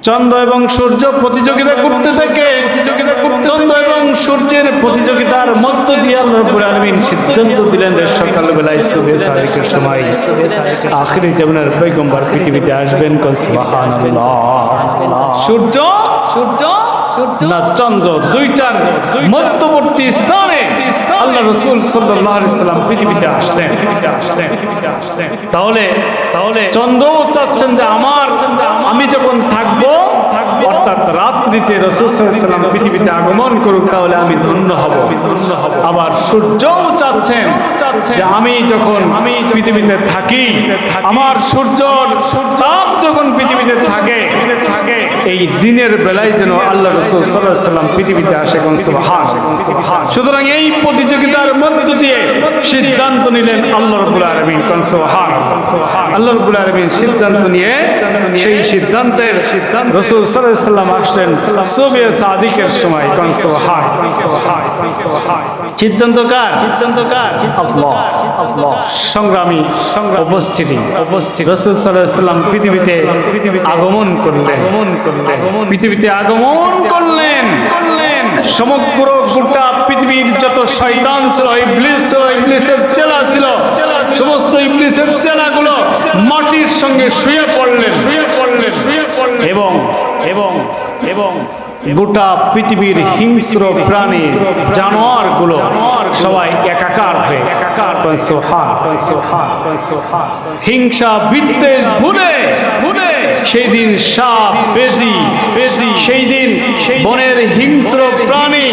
চন্দ্র এবং সূর্য প্রতিযোগিতা করতে থাকে। চন্দ্র এবং সূর্যের প্রতিযোগিতার মধ্য দিয়ে আল্লাহ রাব্বুল আলামিন সিদ্ধান্ত দিলেন যে সকালবেলায় সুবহে সাদিকের সময় আখিরি জামানার পয়গম্বর পৃথিবীতে আসবেন। সুবহানাল্লাহ। সূর্য না চন্দ্র দুইটার মধ্যবর্তী স্থানে আল্লাহ রাসূল সাল্লাল্লাহু আলাইহি সাল্লাম পৃথিবীতে আসলেন। তাহলে চন্দ্র চাচ্ছেন যে আমি যখন থাকবো, অর্থাৎ রাত্রিতে রাসূল সাল্লাল্লাহু আলাইহি সাল্লাম পৃথিবীতে আগমন করুক, তাহলে আমি ধন্য হব। আবার সূর্যও চাচ্ছেন যে আমি পৃথিবীতে থাকি, আমার সূর্যর তাপ যখন পৃথিবীতে থাকে এই দিনের বেলায় যেন আল্লাহ রাসূল সাল্লাল্লাহু আলাইহি সাল্লাম পৃথিবীতে আসে। সুবহান। সুতরাং এই প্রতিযোগিতার মধ্য দিয়ে সিদ্ধান্ত নিলেন আল্লাহ রাব্বুল আলামিন। সুবহান। আল্লাহ রাব্বুল আলামিন সিদ্ধান্ত নিয়ে সেই সিদ্ধান্তের রাসূল সাল্লাল্লাহু আলাইহি সাল্লাম আসলেন সুবহে সাদিকের সময়। সুবহান। সিদ্ধান্ত কার? আল্লাহ। সংগ্রামী উপস্থিতি রাসূল সাল্লাল্লাহু আলাইহি সাল্লাম পৃথিবীতে আগমন করলেন। সমগ্র গোটা পৃথিবীর যত শয়তান ছিল, ইবলিসের চেলা ছিল, সমস্ত ইবলিসের চেলাগুলো মাটির সঙ্গে শুয়ে পড়লেন এবং গোটা পৃথিবীর হিংস্র প্রাণী জানোয়ারগুলো সবাই একাকার হয়ে হিংসা বিদ্বেষ ভুলে সেই দিন সাপ বেজি, সেই দিন বনের হিংস্র প্রাণী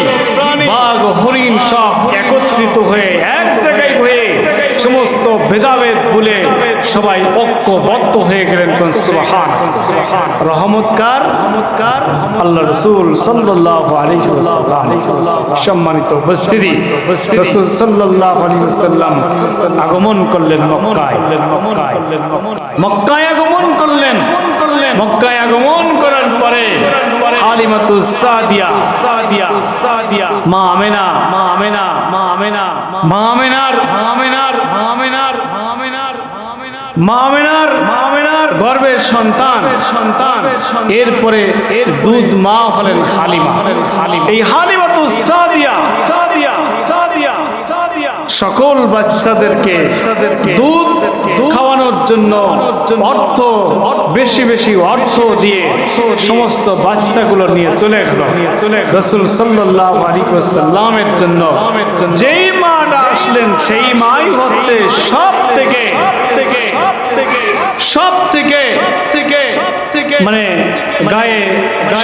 বাঘ হরিণ সব একত্রিত হয়ে এক জায়গায় হয়ে সমস্ত ভেদাভেদ ভুলে সবাই ঐক্যবদ্ধ হয়ে গেলেন। সুবহান। রহমতকার আল্লাহ রাসূল সাল্লাল্লাহু আলাইহি ওয়াসাল্লাম। সম্মানিত উপস্থিতি, রাসূল সাল্লাল্লাহু আলাইহি ওয়াসাল্লাম আগমন করলেন মক্কায় আগমন করলেন। মক্কায় আগমন করার পরে হালিমাতুস সাদিয়া মা আমেনার গর্ভের সন্তান। এরপরে এর দুধ মা হলেন হালিমা। এই হালিমাতুস সাদিয়া সকল বাচ্চাদেরকে দুধ খাওয়ানোর জন্য বেশি অর্থ দিয়ে সমস্ত বাচ্চাগুলো নিয়ে চলে গেল রাসূল সাল্লাল্লাহু আলাইহি ওয়াসাল্লামের জন্য। যেই মাটা আসলেন সেই মাই হচ্ছে সব থেকে মানে গায়ে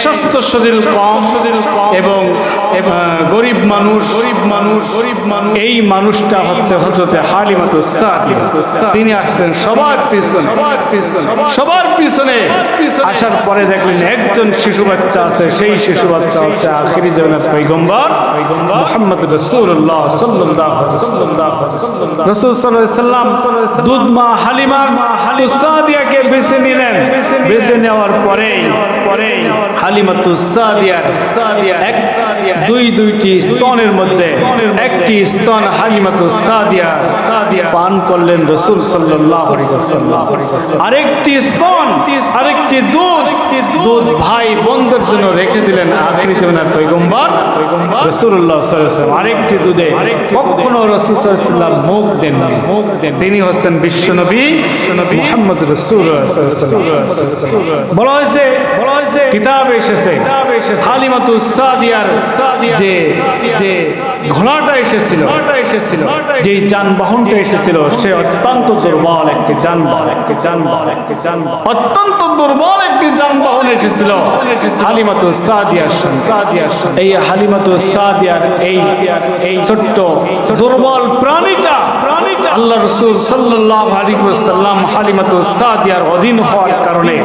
স্বাস্থ্য শরীর কম এবং গরিব মানুষ এই মানুষটা হচ্ছে হযরতে হালিমাতুস সাদিয়া। তিনি আসলেন সবার পিছনে আসার পরে দেখলেন একজন শিশু বাচ্চা আছে। সেই শিশু বাচ্চা হচ্ছে আখিরি জামানার পয়গম্বর মুহাম্মদ রাসূলুল্লাহ সাল্লাল্লাহু আলাইহি ওয়াসাল্লাম। রাসূল সাল্লাল্লাহু আলাইহি ওয়াসাল্লাম দুধ মা হালিমাতুস সাদিয়াকে বেছে নিলেন। বেছে নেওয়ার পরে হালিমাতুস সাদিয়ার দুইটি স্তনের মধ্যে একটি স্তন হালিমাতুস সাদিয়া পান করলেন রাসূল সাল্লাল্লাহু আলাইহি ওয়াসাল্লাম। আরেকটি দুধ ভাই বোনদের জন্য রেখে দিলেন আখিরি জামানার পয়গম্বর রাসূলুল্লাহ সাল্লাল্লাহু আলাইহি ওয়াসাল্লাম। আরেকটি দুধে কখনো রাসূল সাল্লাল্লাহু আলাইহি ওয়াসাল্লাম মুখ দেননি। তিনি হচ্ছেন বিশ্বনবী মুহাম্মদ রাসূলুল্লাহ সাল্লাল্লাহু আলাইহি ওয়াসাল্লাম। বলা হয়েছে কিতাবে এসেছে হালিমাতুস সাদিয়ার যে ঘোড়াটা এসেছিল, যেই যানবাহনটা এসেছিল সে অত্যন্ত দুর্বল একটি যানবাহন এসেছিল হালিমাতুস সাদিয়ার। এই হালিমাতুস সাদিয়ার এই ছোট্ট দুর্বল প্রাণীটা আল্লাহ রাসূল সাল্লাল্লাহু আলাইহি ওয়াসাল্লাম হালিমাতুস সাদিয়ার অধীন হওয়ার কারণে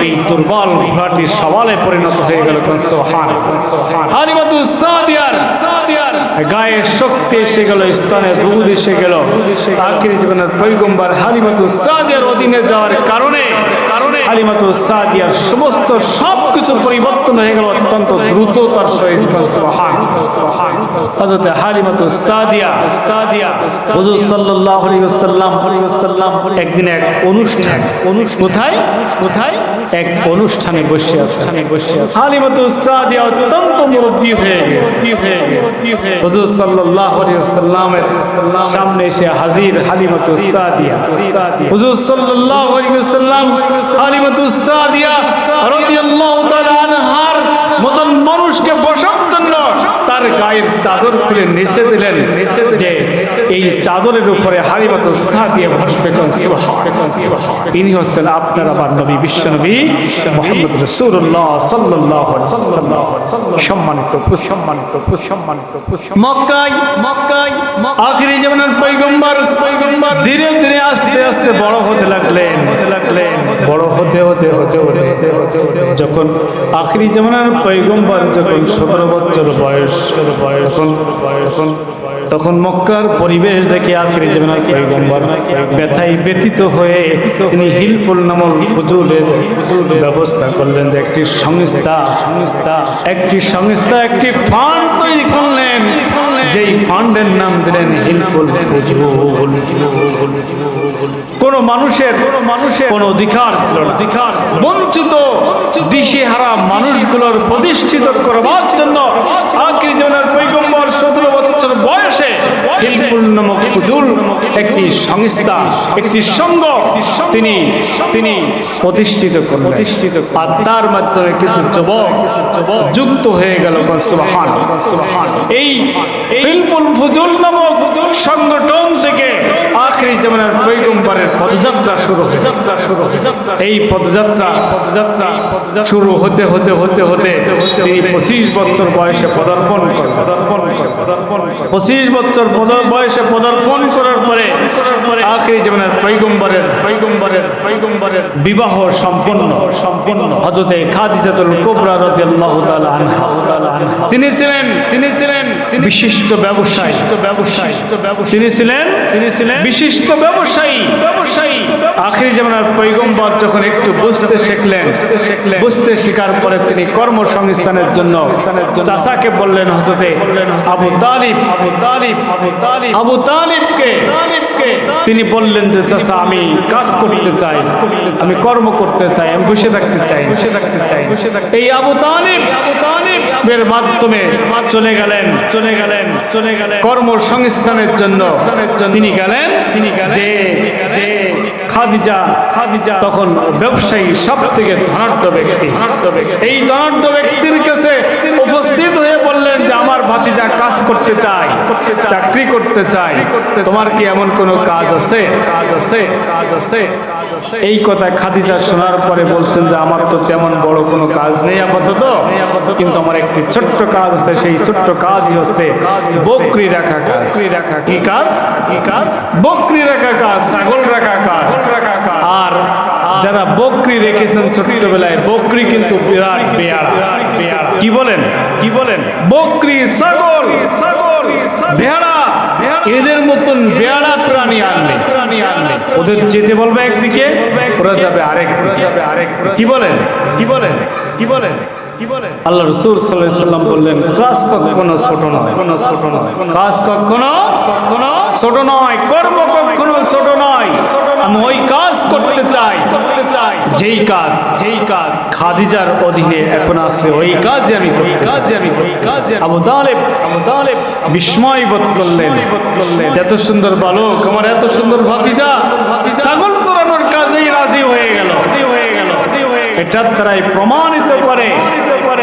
এই দুর্বল ঘোড়াটি সওয়ালে পরিণত হয়ে গেল। সুবহান। হালিমাতুস সাদিয়ার গায়ে শক্তি এসে গেল, স্তনে দুধ এসে গেল। আখিরি জীবনের পয়গম্বর হালিমাতুস সাদিয়ার অধীনে যাওয়ার কারণে হালিমাতুস সাদিয়ার সমস্ত সবকিছু পরিবর্তন হয়ে গেল অত্যন্ত দ্রুততার সহিত। সুবহানাল্লাহ। হযরত হালিমাতুস সাদিয়া হুজুর সাল্লাল্লাহু আলাইহি ওয়াসাল্লাম একদিন এক অনুষ্ঠান কোথায় এক অনুষ্ঠানে বসে আছেন। হালিমাতুস সাদিয়া অত্যন্ত মুরব্বি হয়ে গেছে। হুজুর সাল্লাল্লাহু আলাইহি ওয়াসাল্লামের সামনে এসে হাজির হালিমাতুস সাদিয়া। হুজুর সাল্লাল্লাহু আলাইহি ওয়াসাল্লাম হালিমাতুস সাদিয়া রাদিয়াল্লাহু তাআলা আনহার মতন মানুষকে বসার জন্য তার গায়ের চাদর খুলে নিচে দিলেন, যে এই চাদরের উপরে হালিমাতুস সাদিয়া বসবে। সুবহানাল্লাহ। ইনি হচ্ছেন আপনার আমার নবী, বিশ্ব নবী মুহাম্মদ রাসূলুল্লাহ সাল্লাল্লাহু আলাইহি ওয়াসাল্লাম। সম্মানিত মক্কায় আখিরি জামানার পয়গম্বর ধীরে ধীরে আস্তে আস্তে বড় হতে লাগলেন। বড় হতে যখন আখিরি জামানার পয়গম্বর যখন 17 বছর বয়স, তখন মক্কার পরিবেশ দেখে আখিরি জামানার পয়গম্বর ব্যথায় ব্যথিত হয়ে তিনি হিলফুল নামক ফুজুলের ব্যবস্থা করলেন। যে একটি ফান্ড তৈরি করলেন, যেই ফান্ডের নাম দিলেন হিলফুল ফুজুল। কোন মানুষের কোন অধিকার ছিল না। বঞ্চিত দিশেহারা মানুষগুলোর প্রতিষ্ঠিত করবার জন্য আখিরি জামানার পয়গম্বর 17 বছর বয়সে হিলফুল নামক ফুজুল একটি সংস্থা, একটি সংঘ তিনি প্রতিষ্ঠিত করলেন। আর তার মাধ্যমে কিছু যুবক যুক্ত হয়ে গেল। সুবহানাল্লাহ। এই হিলফুল ফুজুল নামক সংগঠন থেকে আখিরি জামানার পয়গম্বরের পদযাত্রা শুরু হয়। এই পদযাত্রা শুরু হতে তিনি 25 বছর বয়সে পদার্পণ করেন। 25 বছর বয়সে পদার্পণ করার পরে আখিরি জামানার পয়গম্বরের বিবাহ সম্পন্ন হযরতে খাদিজাতুল কুবরা রাদিয়াল্লাহু তাআলা আনহা। তিনি ছিলেন বিশিষ্ট ব্যবসায়ী। তিনি ছিলেন বিশিষ্ট ব্যবসায়ী। আখিরি জামানার পয়গম্বর যখন একটু বুঝতে শেখার পরে তিনি কর্মসংস্থানের জন্য চাচাকে বললেন, হযরতে আবু তালিবকে তিনি বললেন যে চাচা, আমি কাজ করতে চাই, আমি কর্ম করতে চাই, আমি বসে থাকতে চাই। এই আবু তালিবের মাধ্যমে চলে গেলেন কর্মসংস্থানের জন্য। তিনি গেলেন যে খাদিজা তখন ব্যবসায়ী, সব থেকে ধনাঢ্য ব্যক্তি। এই ধনাঢ্য ব্যক্তির কাছে উপস্থিত হয়ে বললেন যে আমার ভাতিজা কাজ করতে চায়, চাকরি করতে চায়, তোমার কি এমন কোনো কাজ আছে? এই কথা খাদিজা শোনার পরে বলছেন যে আমার তো তেমন বড় কোনো কাজ নেই আপাতত, কিন্তু আমার একটি ছোট্ট কাজ আছে। সেই ছোট্ট কাজই হচ্ছে বকরি রাখা কাজ। কি কাজ? বকরি রাখা কাজ, ছাগল রাখা কাজ। আর যারা বকরি রেখেছেন ছোটবেলায়, বকরি কিন্তু বিরাট বেয়াড়া। কি বলেন? বকরি, ছাগল, ভেড়া, এদের মতন বেয়াড়া প্রাণী আনলে ওদের যেতে বলবে একদিকে, ওরা যাবে আরেক দিকে। কি বলেন? আল্লাহ রাসূল সাল্লাল্লাহু আলাইহি ওয়াসাল্লাম বললেন, কাজ কখনো ছোট নয়, কাজ কখনো ছোট নয়, কর্ম কখনো ছোট নয়। আমি ওই কাজ করতে চাই যেই কাজ খাদিজার অধীনে এখন আছে, ওই কাজে আমি করতে চাই। আবু তালিব বিস্ময় বোধ করলেন, এত সুন্দর বালক, আমার এত সুন্দর ভাতিজা ছাগল চড়ানোর কাজেই রাজি হয়ে গেল। এটার দ্বারাই প্রমাণিত করে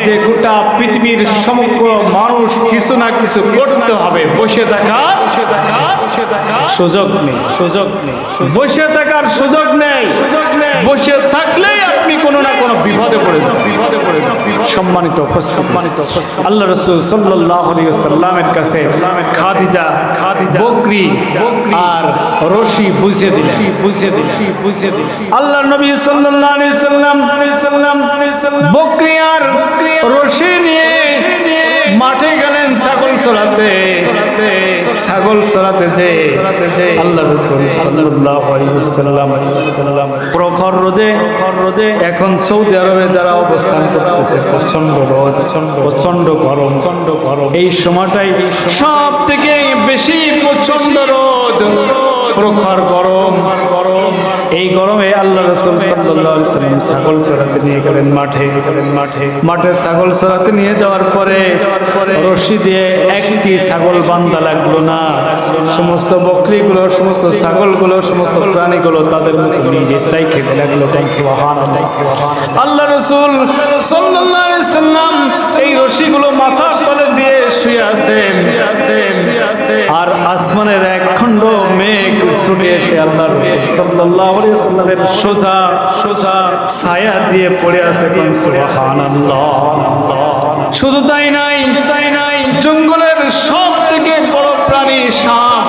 যে গোটা পৃথিবীর সমগ্র মানুষ কিছু না কিছু করতে হবে। বসে থাকার সুযোগ নেই। বসে থাকার সুযোগ নেই। বসে থাকলেই আপনি কোনো না কোনো বিপদে পড়ে যাবেন। সম্মানিত আল্লাহ রাসূল সাল্লাল্লাহু আলাইহি ওয়াসাল্লামের কাছে খাদিজা বকরি আর রশি বুঝিয়ে দিলেন। আল্লাহ নবী সাল্লাল্লাহু আলাইহি ওয়াসাল্লাম বকরি আর রশি নিয়ে মাঠে গেলেন ছাগল চড়াতে। ছাগল চড়াতে যে আল্লাহ রাসূল সাল্লাল্লাহু আলাইহি ওয়াসাল্লাম প্রখর রোদে এখন সৌদি আরবে যারা অবস্থান করতেছে প্রচন্ড রোদ, প্রচন্ড গরম, এই সময়টাই সব থেকে বেশি প্রচন্ড রোদ, প্রখর গরম। এই গরমে আল্লাহ রাসূল সাল্লাল্লাহু আলাইহি ওয়াসাল্লাম ছাগল চড়াতে নিয়ে গেলেন মাঠে ছাগল চড়াতে নিয়ে যাওয়ার পরে রশি দিয়ে একটি ছাগল বান্ধা লাগলো না, সমস্ত বকরিগুলো, সমস্ত ছাগলগুলো, সমস্ত প্রাণীগুলো তাদের মতো নিজে চাই খেতে লাগলো। সুবহানাল্লাহ। আল্লাহ রাসূল সাল্লাল্লাহু আলাইহি ওয়াসাল্লাম এই রশিগুলো মাথার তলে দিয়ে শুয়ে আছেন, আর আসমানের এক খণ্ড মেঘ ছুটে এসে আল্লাহ রাসূল সাল্লাল্লাহু আলাইহি ওয়াসাল্লামের সোজা ছায়া দিয়ে পড়ে আছে। সুবহানাল্লাহ। শুধু তাই নাই, জঙ্গলের সব থেকে বড় প্রাণী সাপ